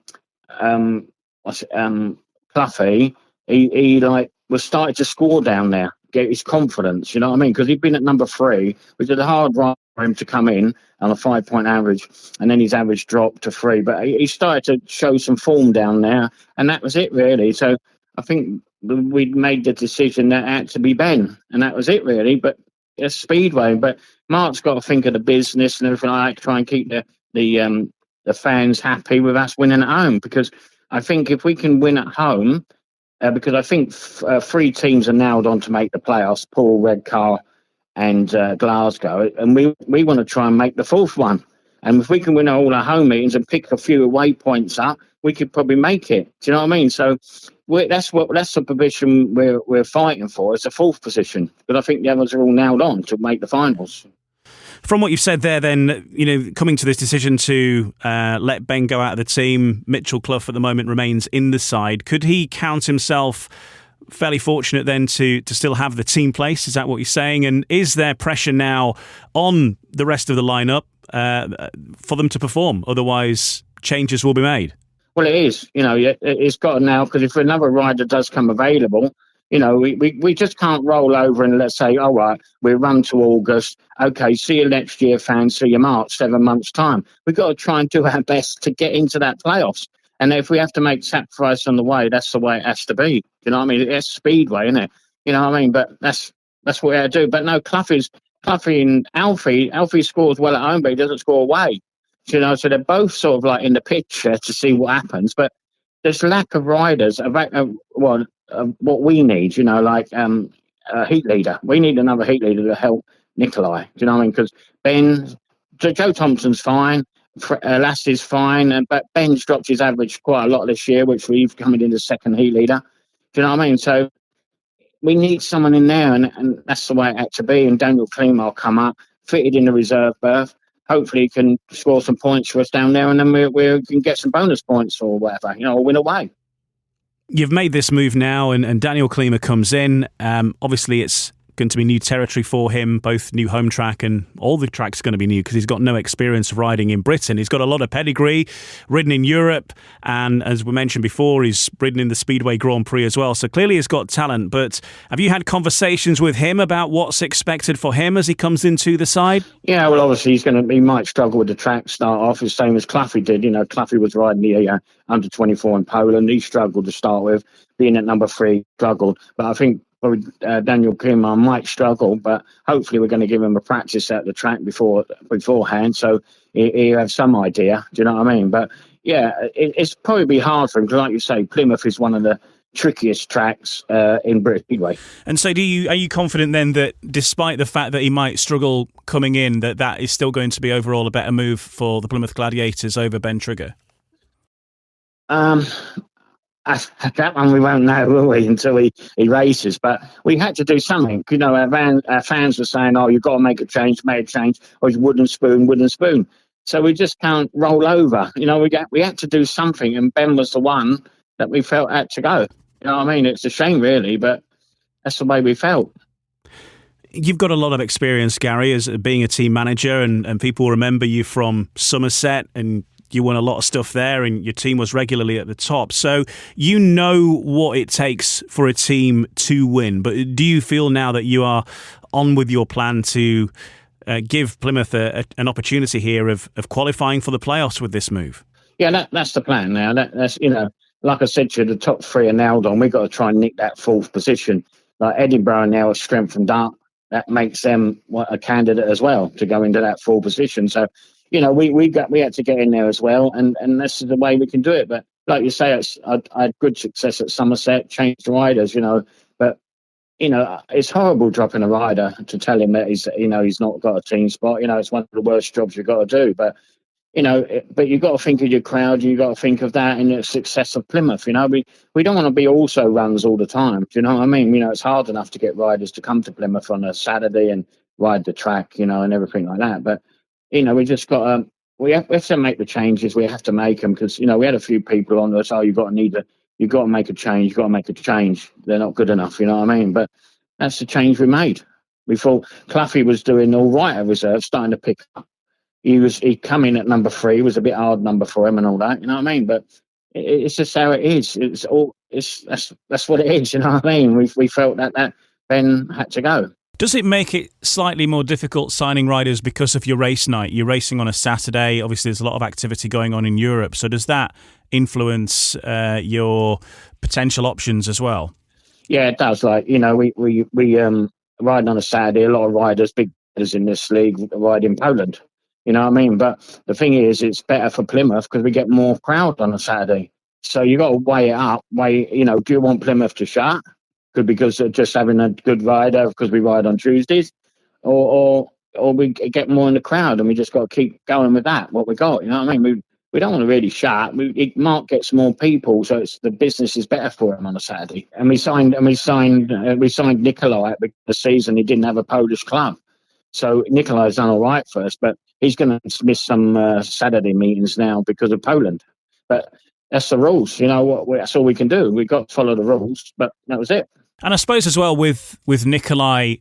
Cluffy, he like was starting to score down there, get his confidence. You know what I mean? Because he'd been at number 3, which is a hard ride for him to come in on a 5-point average, and then his average dropped to 3. But he started to show some form down there, and that was it really. So I think we made the decision that it had to be Ben, and that was it really. But it's Speedway. But Mark's got to think of the business and everything like that, try and keep the fans happy with us winning at home, because I think if we can win at home, because I think 3 teams are nailed on to make the playoffs: Poole, Redcar, and Glasgow, and we want to try and make the 4th one. And if we can win all our home meetings and pick a few away points up, we could probably make it. Do you know what I mean? So that's the position we're fighting for. It's a 4th position, but I think the others are all nailed on to make the finals. From what you've said there, then, you know, coming to this decision to let Ben go out of the team, Mitchell Clough at the moment remains in the side. Could he count himself fairly fortunate then to still have the team place? Is that what you're saying? And is there pressure now on the rest of the lineup for them to perform? Otherwise, changes will be made. Well, it is. You know, it's got to now, because if another rider does come available, you know, we just can't roll over and let's say, all right, we'll run to August. Okay, see you next year, fans. See you March, 7 months' time. We've got to try and do our best to get into that playoffs. And if we have to make sacrifice on the way, that's the way it has to be. You know what I mean? It's Speedway, isn't it? You know what I mean? But that's what we have to do. But no, Cluffy and Alfie scores well at home, but he doesn't score away. You know, so they're both sort of like in the picture to see what happens. But there's lack of riders. What we need, you know, like a heat leader. We need another heat leader to help Nikolai. Do you know what I mean? Because Joe Thompson's fine, Lassie's fine, but Ben's dropped his average quite a lot this year, which we've coming in the 2nd heat leader. Do you know what I mean? So we need someone in there, and that's the way it had to be. And Daniel Klima will come up, fitted in the reserve berth. Hopefully he can score some points for us down there, and then we can get some bonus points or whatever, you know, or win away. You've made this move now, and Daniel Klima comes in. Obviously, it's going to be new territory for him, both new home track and all the tracks are going to be new because he's got no experience of riding in Britain. He's got a lot of pedigree, ridden in Europe, and as we mentioned before, he's ridden in the Speedway Grand Prix as well. So clearly he's got talent, but have you had conversations with him about what's expected for him as he comes into the side? Yeah, well, obviously he might struggle with the track start off, the same as Cluffy did. You know, Cluffy was riding the under 24 in Poland. He struggled to start with, being at number 3, struggled. But I think Daniel Klima might struggle, but hopefully we're going to give him a practice at the track beforehand, so he'll have some idea. Do you know what I mean? But yeah, it's probably be hard for him because, like you say, Plymouth is one of the trickiest tracks in British Speedway. And so, are you confident then that, despite the fact that he might struggle coming in, that is still going to be overall a better move for the Plymouth Gladiators over Ben Trigger? That one we won't know, will we, until he races. But we had to do something. You know, our fans were saying, "Oh, you've got to make a change," or it's wooden spoon. So we just can't roll over. You know, we had to do something, and Ben was the one that we felt had to go. You know what I mean? It's a shame, really, but that's the way we felt. You've got a lot of experience, Garry, as being a team manager, and people remember you from Somerset, and you won a lot of stuff there, and your team was regularly at the top. So you know what it takes for a team to win. But do you feel now that you are on with your plan to give Plymouth an opportunity here of qualifying for the playoffs with this move? Yeah, that's the plan now. That's, you know, like I said to you, the top 3 are nailed on. We've got to try and nick that 4th position. Like Edinburgh now are strengthened up. That makes them a candidate as well to go into that 4th position. So, you know, we had to get in there as well, and this is the way we can do it. But like you say, I had good success at Somerset, changed riders, you know. But you know, it's horrible dropping a rider to tell him that he's not got a team spot. You know, it's one of the worst jobs you've got to do. But you know, but you've got to think of your crowd. You've got to think of that and the success of Plymouth. You know, we don't want to be also runs all the time. Do you know what I mean? You know, it's hard enough to get riders to come to Plymouth on a Saturday and ride the track, you know, and everything like that. But you know, we just got to, we have to make the changes. We have to make them because, you know, we had a few people on us, you've got to make a change. They're not good enough, you know what I mean? But that's the change we made. We thought Cluffy was doing all right at reserve, starting to pick up. He come in at number 3, was a bit hard number for him and all that, you know what I mean? But it's just how it is. That's what it is, you know what I mean? We felt that Ben had to go. Does it make it slightly more difficult signing riders because of your race night? You're racing on a Saturday. Obviously, there's a lot of activity going on in Europe. So does that influence your potential options as well? Yeah, it does. Like, you know, we ride on a Saturday. A lot of riders, big riders in this league, ride in Poland. You know what I mean? But the thing is, it's better for Plymouth because we get more crowd on a Saturday. So you got to weigh it up. You know, do you want Plymouth to shut? Good, because of just having a good rider because we ride on Tuesdays, or we get more in the crowd, and we just got to keep going with that. What we got, you know what I mean? We don't want to really shut. Mark gets more people, so the business is better for him on a Saturday. And we signed Nikolai at the season. He didn't have a Polish club, so Nikolai's done all right for us, but he's going to miss some Saturday meetings now because of Poland. But that's the rules, you know. That's all we can do. We've got to follow the rules, but that was it. And I suppose as well with Nikolai,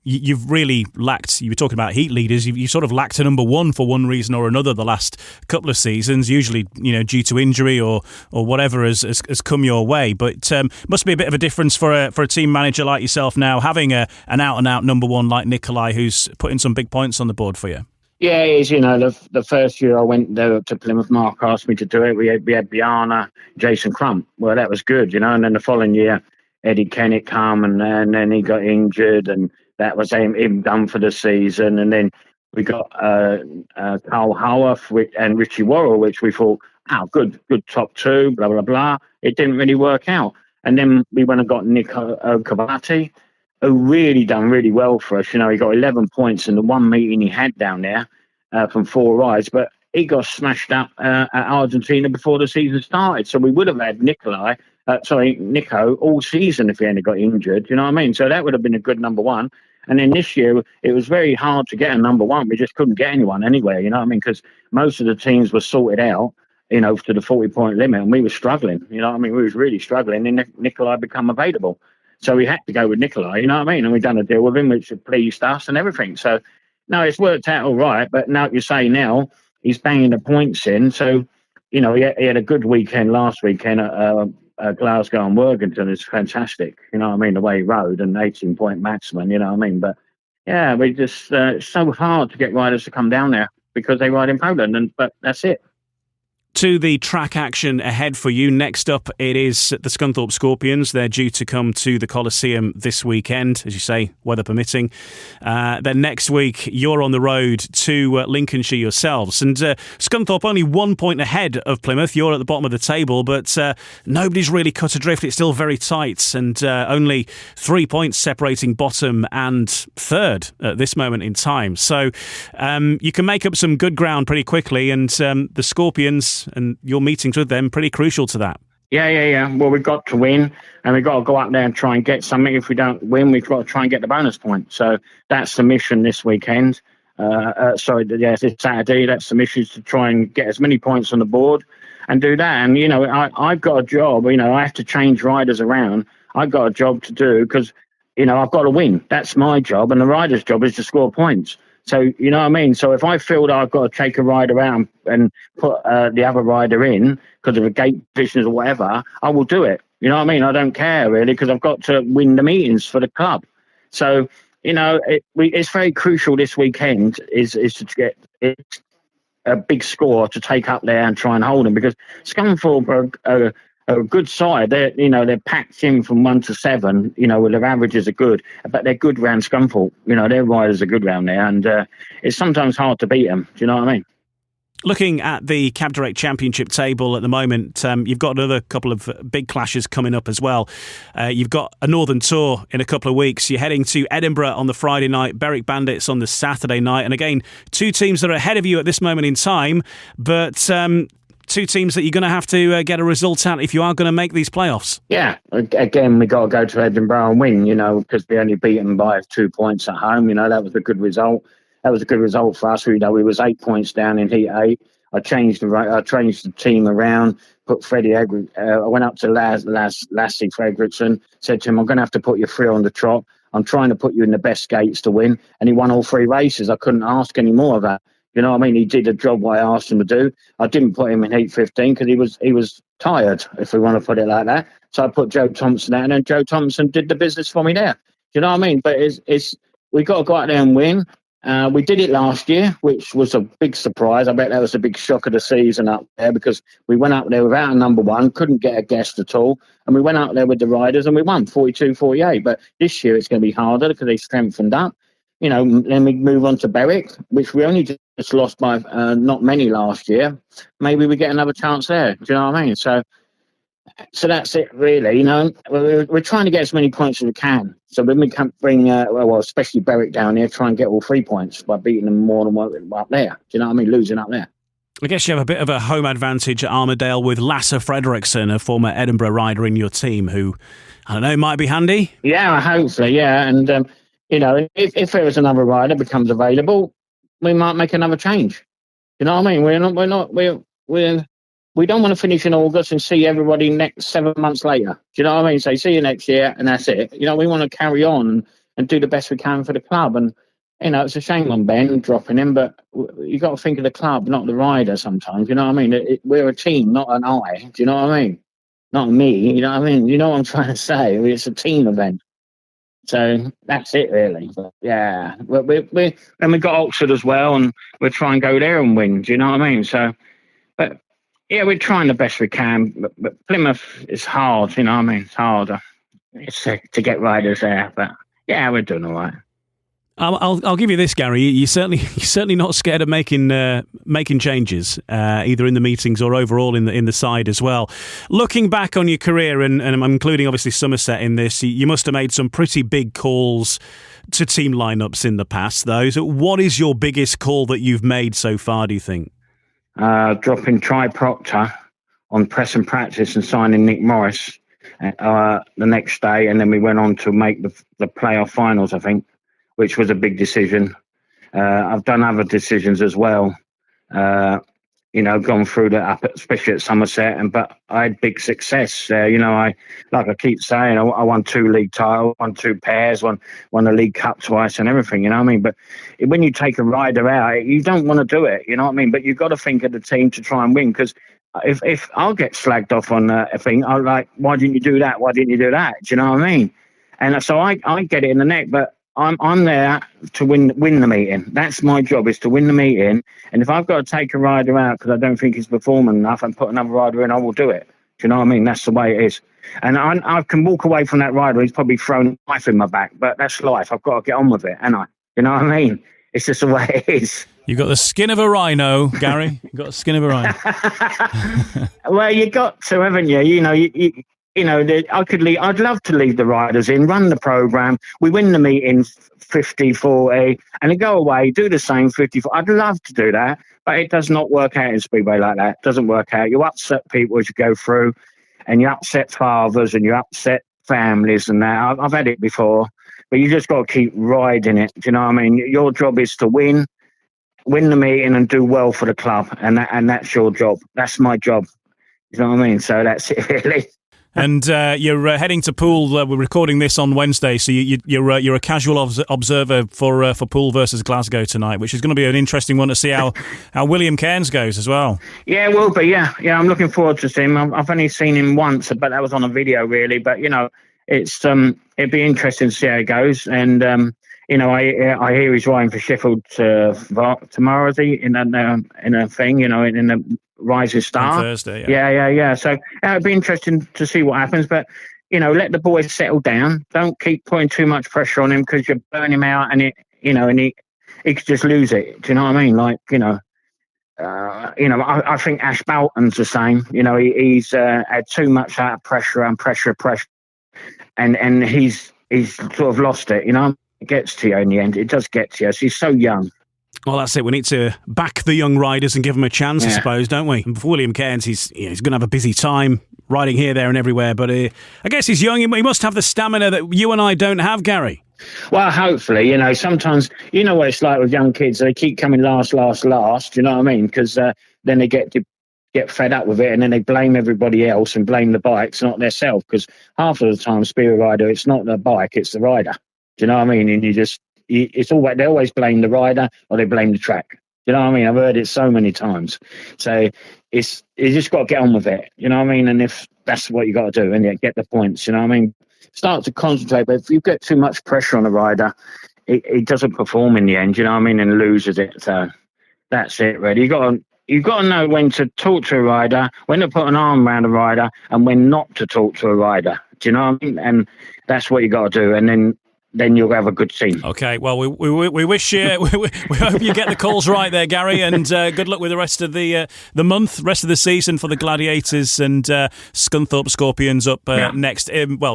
you've really lacked, you were talking about heat leaders, you sort of lacked a number 1 for one reason or another the last couple of seasons, usually, you know, due to injury or whatever has come your way. But must be a bit of a difference for a team manager like yourself now, having an out-and-out number 1 like Nikolai who's putting some big points on the board for you. Yeah, it is. You know, the first year I went there to Plymouth, Mark asked me to do it. We had Bjarne, Jason Crump. Well, that was good, you know. And then the following year, Eddie Kennick come and then he got injured, and that was him done for the season. And then we got Carl Howarth and Richie Worrell, which we thought, good top 2, blah, blah, blah. It didn't really work out. And then we went and got Nick Cavati, who really done really well for us. You know, he got 11 points in the one meeting he had down there from 4 rides, but he got smashed up at Argentina before the season started. So we would have had Nico all season if he hadn't got injured. You know what I mean? So that would have been a good number 1. And then this year, it was very hard to get a number 1. We just couldn't get anyone anywhere, you know what I mean? Because most of the teams were sorted out, you know, to the 40-point limit, and we were struggling. You know what I mean? We was really struggling, and Nikolai become available. So we had to go with Nikolai, you know what I mean? And we done a deal with him, which pleased us and everything. So, no, it's worked out all right. But now you say now, he's banging the points in. So, you know, he had a good weekend last weekend at Glasgow and Worthington. It's fantastic, you know what I mean? The way he rode, and 18-point maximum, you know what I mean? But, yeah, we just, it's so hard to get riders to come down there because they ride in Poland, but that's it. To the track action ahead for you. Next up, it is the Scunthorpe Scorpions. They're due to come to the Coliseum this weekend, as you say, weather permitting. Then next week, you're on the road to Lincolnshire yourselves. And Scunthorpe only 1 point ahead of Plymouth. You're at the bottom of the table, but nobody's really cut adrift. It's still very tight, and only 3 points separating bottom and third at this moment in time. So you can make up some good ground pretty quickly, and the Scorpions and your meetings with them pretty crucial to that. Yeah. Well, we've got to win, and we've got to go up there and try and get something. If we don't win, we've got to try and get the bonus point. So that's the mission this weekend. This Saturday. That's the mission, to try and get as many points on the board and do that. And, you know, I've got a job. You know, I have to change riders around. I've got a job to do because, you know, I've got to win. That's my job, and the rider's job is to score points. So, you know what I mean? So if I feel that I've got to take a rider out and put the other rider in because of a gate positions or whatever, I will do it. You know what I mean? I don't care really, because I've got to win the meetings for the club. So, you know, it's very crucial this weekend is to get a big score to take up there and try and hold them, because Scunthorpe are a good side. They're packed in from 1 to 7. You know, their averages are good, but they're good round Scunthorpe. You know, their riders are good round there, and it's sometimes hard to beat them. Do you know what I mean? Looking at the Cab Direct Championship table at the moment, you've got another couple of big clashes coming up as well. You've got a Northern Tour in a couple of weeks. You're heading to Edinburgh on the Friday night, Berwick Bandits on the Saturday night. And again, 2 teams that are ahead of you at this moment in time, but 2 teams that you're going to have to get a result out if you are going to make these playoffs. Yeah, again, we got to go to Edinburgh and win, you know, because we only beat them by 2 points at home. You know, that was a good result. That was a good result for us. We was 8 points down in Heat 8. I changed the team around, put Freddie I went up to Lassie Fredrickson, said to him, I'm going to have to put you 3 on the trot. I'm trying to put you in the best gates to win. And he won all 3 races. I couldn't ask any more of that. You know what I mean? He did a job what I asked him to do. I didn't put him in heat 15 because he was tired, if we want to put it like that. So I put Joe Thompson out, and then Joe Thompson did the business for me there. Do you know what I mean? But we got to go out there and win. We did it last year, which was a big surprise. I bet that was a big shock of the season up there, because we went up there without a number one, couldn't get a guest at all. And we went out there with the riders and we won 42-48. But this year it's going to be harder because they strengthened up. You know, then we move on to Berwick, which we only just lost by not many last year. Maybe we get another chance there. Do you know what I mean? So that's it, really. You know, we're trying to get as many points as we can. So when we can bring, especially Berwick down here, try and get all 3 points by beating them more than what up there. Do you know what I mean? Losing up there. I guess you have a bit of a home advantage at Armadale with Lasse Fredriksson, a former Edinburgh rider in your team, who, I don't know, might be handy. Yeah, hopefully, yeah. And, you know, if there was another rider becomes available, we might make another change. You know what I mean? We don't want to finish in August and see everybody next 7 months later. Do you know what I mean? Say, see you next year, and that's it. You know, we want to carry on and do the best we can for the club. And, you know, it's a shame on Ben dropping him, but you got to think of the club, not the rider sometimes. You know what I mean? We're a team, not an I. Do you know what I mean? Not me. You know what I mean? You know what I'm trying to say? It's a team event. So that's it, really. But yeah, and we got Oxford as well, and we'll try and go there and win. Do you know what I mean? So, but yeah, we're trying the best we can. But Plymouth is hard. You know what I mean? It's harder. It's to get riders there. But yeah, we're doing all right. I'll give you this, Gary. You're certainly not scared of making changes, either in the meetings or overall in the side as well. Looking back on your career, and I'm including obviously Somerset in this, you must have made some pretty big calls to team lineups in the past, though. So what is your biggest call that you've made so far, do you think? Dropping Tri Proctor on press and practice and signing Nick Morris the next day, and then we went on to make the playoff finals, I think, which was a big decision. I've done other decisions as well, you know, gone through that, especially at Somerset, but I had big success. You know, like I keep saying, I won 2 league titles, won 2 pairs, won the League Cup twice and everything, you know what I mean? But when you take a rider out, you don't want to do it, you know what I mean? But you've got to think of the team to try and win, because if I'll get slagged off on a thing, I'm like, why didn't you do that? Why didn't you do that? Do you know what I mean? And so I get it in the neck, but I'm there to win the meeting. That's my job, is to win the meeting. And if I've got to take a rider out because I don't think he's performing enough and put another rider in, I will do it. Do you know what I mean? That's the way it is. And I can walk away from that rider. He's probably thrown a knife in my back, but that's life. I've got to get on with it, and you know what I mean? It's just the way it is. You've got the skin of a rhino, Gary. You've got the skin of a rhino. Well, you got to, haven't you? You know, you know, I'd love to leave the riders in, run the programme. We win the meeting 50-40 and then go away, do the same 54. I'd love to do that, but it does not work out in Speedway like that. It doesn't work out. You upset people as you go through, and you upset fathers and you upset families and that. I've had it before, but you just got to keep riding it. Do you know what I mean? Your job is to win the meeting and do well for the club, and that's your job. That's my job. You know what I mean? So that's it, really. And you're heading to Poole. We're recording this on Wednesday, so you're a casual observer for Poole versus Glasgow tonight, which is going to be an interesting one to see how William Cairns goes as well. Yeah, it will be. Yeah. I'm looking forward to seeing him. I've only seen him once, but that was on a video, really. But you know, it's it'd be interesting to see how it goes. And you know, I hear he's riding for Sheffield tomorrow. Is he in a thing? You know, in a Rising Star on Thursday. Yeah. So it'd be interesting to see what happens. But you know, let the boys settle down. Don't keep putting too much pressure on him, because you burn him out, and he could just lose it. Do you know what I mean? Like, you know, I think Ash Bolton's the same. You know, he's had too much out of pressure, and he's sort of lost it. You know, it gets to you in the end. It does get to you. So he's so young. Well, that's it. We need to back the young riders and give them a chance, I suppose, don't we? And for William Cairns, he's going to have a busy time riding here, there and everywhere. But I guess he's young. He must have the stamina that you and I don't have, Gary. Well, hopefully. You know, sometimes, you know what it's like with young kids. They keep coming last. You know what I mean? Because then they get fed up with it, and then they blame everybody else and blame the bikes, not themselves. Because half of the time, Speedway rider, it's not the bike, it's the rider. Do you know what I mean? And it's always, they always blame the rider or they blame the track. Do you know what I mean? I've heard it so many times. So you just got to get on with it. You know what I mean? And if that's what you got to do, and get the points. You know what I mean? Start to concentrate. But if you get too much pressure on a rider, it doesn't perform in the end. You know what I mean? And loses it. So that's it, really. You got to know when to talk to a rider, when to put an arm around a rider, and when not to talk to a rider. Do you know what I mean? And that's what you got to do. And then you'll have a good team. Okay, well, we wish you, we hope you get the calls right there, Gary, and good luck with the rest of the month, rest of the season for the Gladiators and Scunthorpe Scorpions up next.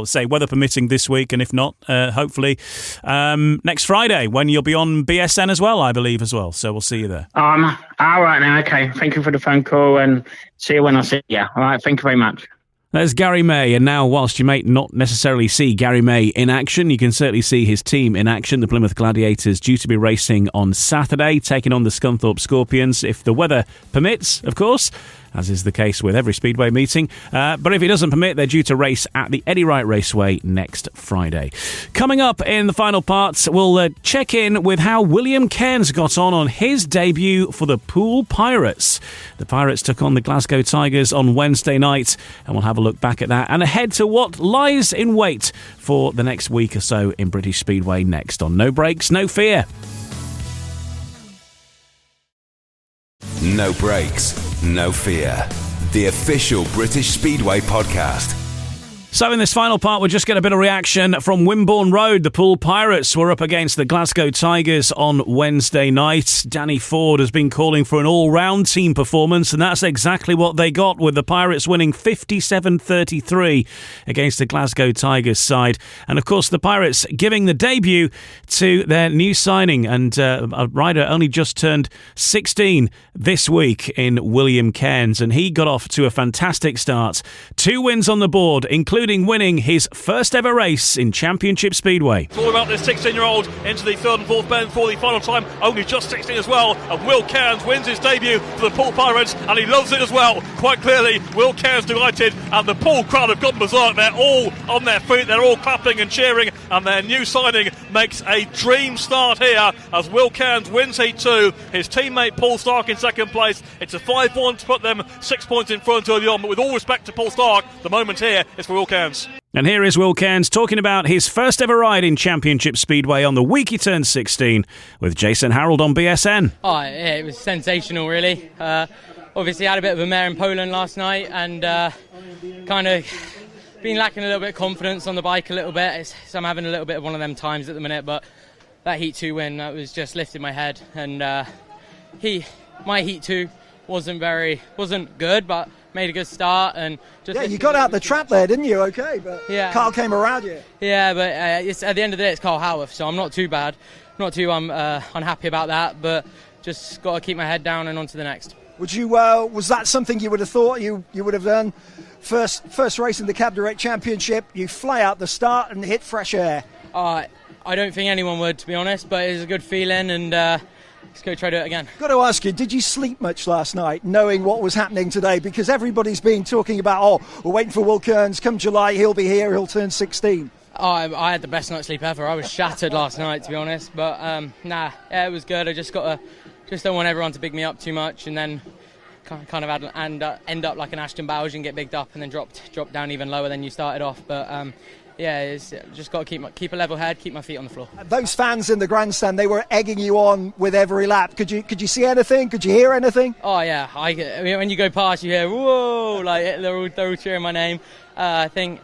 Say weather permitting this week, and if not, hopefully next Friday when you'll be on BSN as well, I believe as well. So we'll see you there. All right now. Okay, thank you for the phone call, and see you when I see you. All right, thank you very much. There's Garry May, and now whilst you may not necessarily see Garry May in action, you can certainly see his team in action. The Plymouth Gladiators due to be racing on Saturday, taking on the Scunthorpe Scorpions, if the weather permits, of course, as is the case with every Speedway meeting. But if it doesn't permit, they're due to race at the Eddie Wright Raceway next Friday. Coming up in the final parts, we'll check in with how Will Cairns got on his debut for the Poole Pirates. The Pirates took on the Glasgow Tigers on Wednesday night, and we'll have a look back at that and ahead to what lies in wait for the next week or so in British Speedway next on No Brakes, No Fear. No Brakes, No Fear. The official British Speedway podcast. So in this final part, we'll just get a bit of reaction from Wimborne Road. The Poole Pirates were up against the Glasgow Tigers on Wednesday night. Danny Ford has been calling for an all-round team performance, and that's exactly what they got, with the Pirates winning 57-33 against the Glasgow Tigers side. And of course, the Pirates giving the debut to their new signing, and a rider only just turned 16 this week in Will Cairns, and he got off to a fantastic start. 2 wins on the board, including winning his first ever race in Championship Speedway. It's all about this 16-year-old into the third and fourth bend for the final time, only just 16 as well, and Will Cairns wins his debut for the Poole Pirates, and he loves it as well. Quite clearly, Will Cairns delighted, and the Poole crowd have gone berserk. They're all on their feet, they're all clapping and cheering, and their new signing makes a dream start here as Will Cairns wins Heat 2. His teammate Paul Stark in second place. It's a 5-1 to put them 6 points in front early on, but with all respect to Paul Stark, the moment here is for Will Cairns. And here is Will Cairns talking about his first ever ride in Championship Speedway on the week he turned 16 with Jason Harold on BSN. Oh, yeah, it was sensational, really. Obviously, I had a bit of a mare in Poland last night, and kind of been lacking a little bit of confidence on the bike a little bit. So I'm having a little bit of one of them times at the minute, but that Heat 2 win, that was just lifted my head. And my Heat 2 wasn't good, but made a good start. And just you got out the trap there, didn't you? Okay, but Carl came around you. Yeah, but it's, at the end of the day, it's Carl Howarth, so I'm not too bad. Not too unhappy about that, but just got to keep my head down and on to the next. Would you? Was that something you would have thought you would have done? First race in the Cab Direct Championship, you fly out the start and hit fresh air. I don't think anyone would, to be honest, but it was a good feeling, and let's go try to do it again. Got to ask you, did you sleep much last night, knowing what was happening today? Because everybody's been talking about, we're waiting for Will Cairns, come July, he'll be here, he'll turn 16. I had the best night's sleep ever. I was shattered last night, to be honest, but it was good. I just don't want everyone to big me up too much, and then kind of end up like an Ashton Bowers and get bigged up and then drop down even lower than you started off. But it's just got to keep a level head, keep my feet on the floor. Those fans in the grandstand, they were egging you on with every lap. Could you see anything? Could you hear anything? Oh yeah, I mean, when you go past, you hear whoa, like they're all cheering my name. I think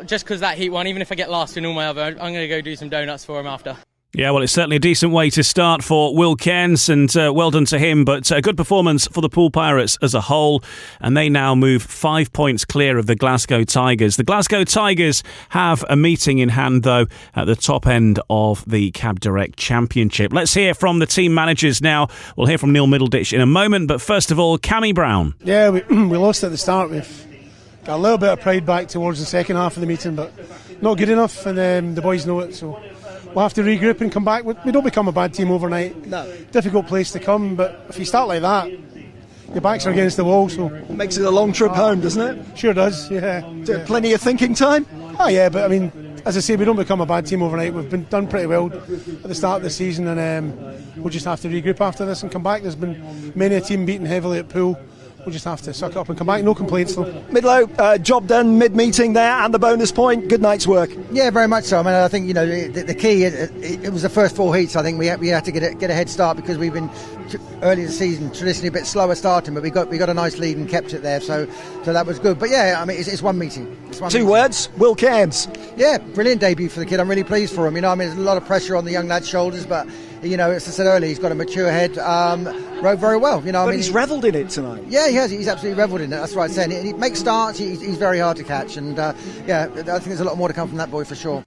just because that Heat won, even if I get last in all my other, I'm going to go do some donuts for him after. Yeah, well, it's certainly a decent way to start for Will Cairns, and well done to him. But a good performance for the Poole Pirates as a whole, and they now move 5 points clear of the Glasgow Tigers. The Glasgow Tigers have a meeting in hand, though, at the top end of the Cab Direct Championship. Let's hear from the team managers now. We'll hear from Neil Middleditch in a moment, but first of all, Cammy Brown. Yeah, we lost at the start. We've got a little bit of pride back towards the second half of the meeting, but not good enough, and the boys know it, so we'll have to regroup and come back. We don't become a bad team overnight. No. Difficult place to come, but if you start like that, your backs are against the wall. So makes it a long trip home, doesn't it? Sure does, yeah. Plenty of thinking time? Oh yeah, but I mean, as I say, we don't become a bad team overnight. We've done pretty well at the start of the season, and we'll just have to regroup after this and come back. There's been many a team beaten heavily at Poole. We'll just have to suck it up and come back. No complaints though. Midlow, job done, mid-meeting there, and the bonus point. Good night's work. Yeah, very much so. I mean, I think the key. It was the first 4 heats. I think we had to get a head start because we've been early in the season traditionally a bit slower starting, but we got a nice lead and kept it there. So that was good. But yeah, I mean, it's one meeting. Two words. Will Cairns. Yeah, brilliant debut for the kid. I'm really pleased for him. I mean, there's a lot of pressure on the young lad's shoulders, but as I said earlier, he's got a mature head. Rode very well. But he's revelled in it tonight. Yeah, he has. He's absolutely revelled in it. That's what I'm saying. He makes starts. He's very hard to catch, and I think there's a lot more to come from that boy for sure.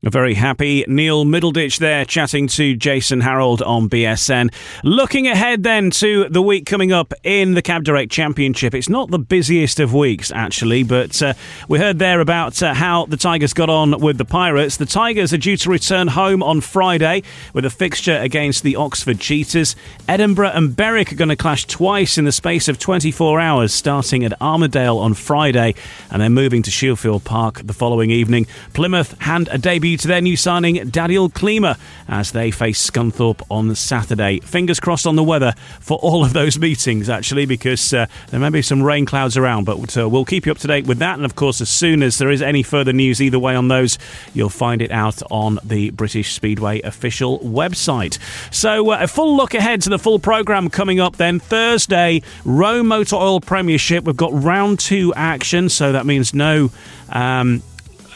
A very happy Neil Middleditch there chatting to Jason Harold on BSN. Looking ahead then to the week coming up in the Cab Direct Championship. It's not the busiest of weeks actually, but we heard there about how the Tigers got on with the Pirates. The Tigers are due to return home on Friday with a fixture against the Oxford Cheetahs. Edinburgh and Berwick are going to clash twice in the space of 24 hours, starting at Armadale on Friday and then moving to Shieldfield Park the following evening. Plymouth hand a debut to their new signing Daniel Klima as they face Scunthorpe on Saturday. Fingers crossed on the weather for all of those meetings actually, because there may be some rain clouds around, but we'll keep you up to date with that, and of course as soon as there is any further news either way on those, you'll find it out on the British Speedway official website. So a full look ahead to the full programme coming up then. Thursday, ROWE Motor Oil Premiership. We've got round 2 action, so that means no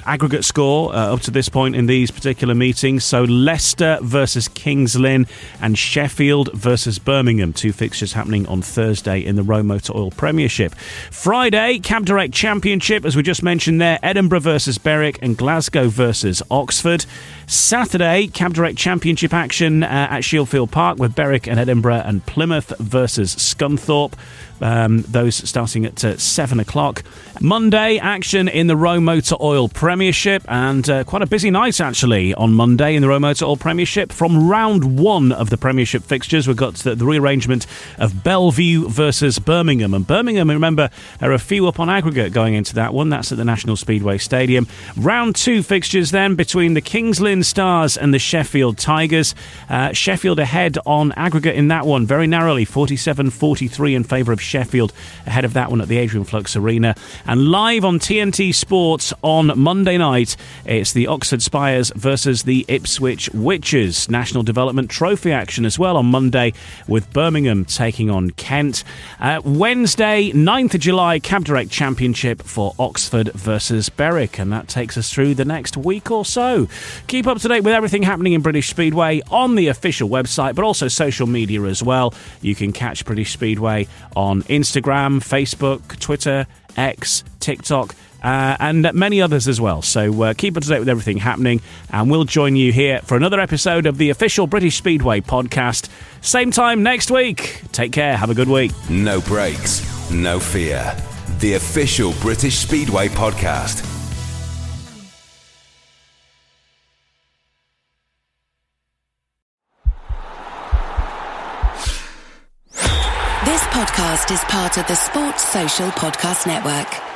aggregate score up to this point in these particular meetings. So Leicester versus Kings Lynn and Sheffield versus Birmingham, 2 fixtures happening on Thursday in the ROWE Motor Oil Premiership. Friday, Cab Direct Championship, as we just mentioned there, Edinburgh versus Berwick and Glasgow versus Oxford. Saturday, Cab Direct Championship action at Shieldfield Park with Berwick and Edinburgh and Plymouth versus Scunthorpe. Those starting at 7 o'clock. Monday, action in the ROWE Motor Oil Premiership, and quite a busy night actually on Monday in the ROWE Motor Oil Premiership. From round 1 of the Premiership fixtures, we've got the rearrangement of Belle Vue versus Birmingham. And Birmingham, remember, there are a few up on aggregate going into that one. That's at the National Speedway Stadium. Round 2 fixtures then between the Kings Lynn Stars and the Sheffield Tigers. Sheffield ahead on aggregate in that one, very narrowly, 47-43 in favour of Sheffield ahead of that one at the Adrian Flux Arena. And live on TNT Sports on Monday night, it's the Oxford Spires versus the Ipswich Witches. National Development Trophy action as well on Monday with Birmingham taking on Kent. Wednesday, 9th of July, Cab Direct Championship for Oxford versus Berwick, and that takes us through the next week or so. Keep up to date with everything happening in British Speedway on the official website, but also social media as well. You can catch British Speedway on Instagram, Facebook, Twitter, X, TikTok, and many others as well. So keep up to date with everything happening, and we'll join you here for another episode of the official British Speedway podcast. Same time next week. Take care. Have a good week. No brakes, no fear. The official British Speedway podcast. This podcast is part of the Sports Social Podcast Network.